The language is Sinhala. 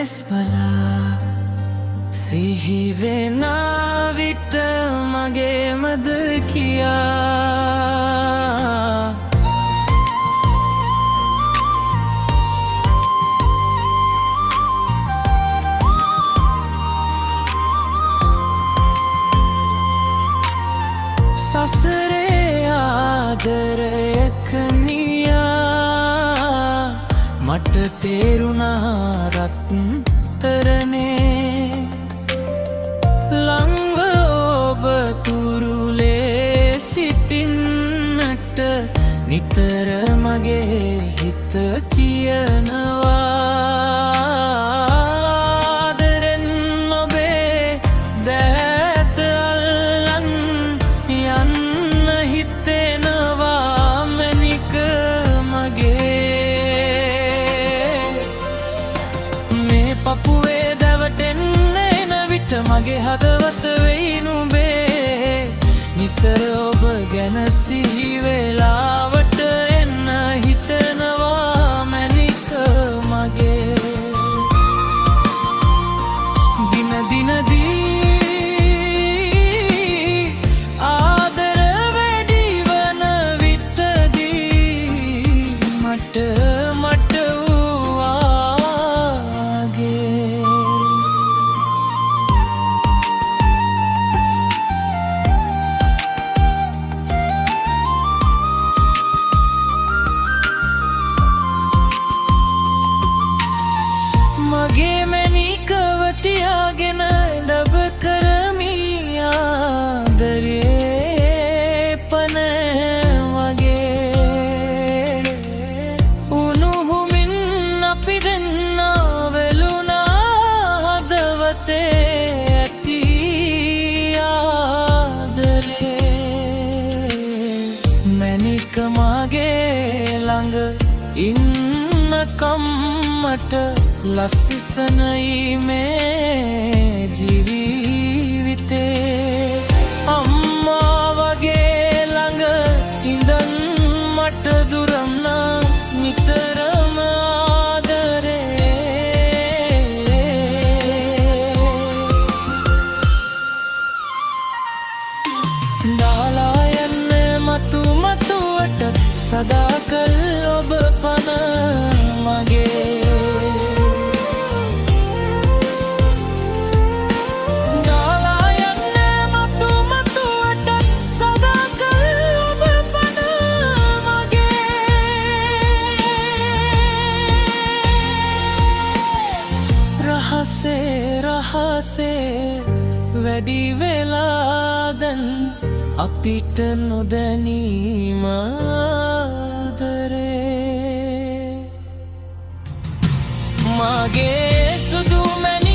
ඇස් බලා සිහි වෙන විට මගේමද කියා සසරේ ආදරයක නියා මට තේරුණා රත්තරනේ ලංව ඔබ තුරුලේ සිටින්නට නිතර මගේ හිත කියනවා ආදරෙන් ඔබේ දෑත අල්ලන් යන්න හිතෙනවා මැනික මගේ මේ පපුවේ දැවටෙන්න එන විට මගේ හදවත වෙයි නුඹේ නිතර ඔබ ගැන සිහි වෙලාවට එන්න හිතෙනවා මැනික මගේ දින දිනදී ආදර වැඩි වන විටදී මට වූවාගේ මගේ මැනිකව තියාගෙන ලබ කරමි ආදරේ පන වගේ උණුහුමින් අපි දෙන්නා වෙලුණා හදවතේ ඇති ආදරේ මැනික මගේ ළඟ ඉන්නකම් මට ලස්සිසනයි මේ ජීවිතේ අම්මා වගේ ළඟ ඉඳන් මට දුරම් නම් නිතරම ආදරේ ඩාලා යන්නේ මතු මතුවට සදාකල් ඔබ පන මගේ රහසේ වැඩි වෙලාදන් අපිට නොදැනීම ආදරේ මගේ සුදු මැණික්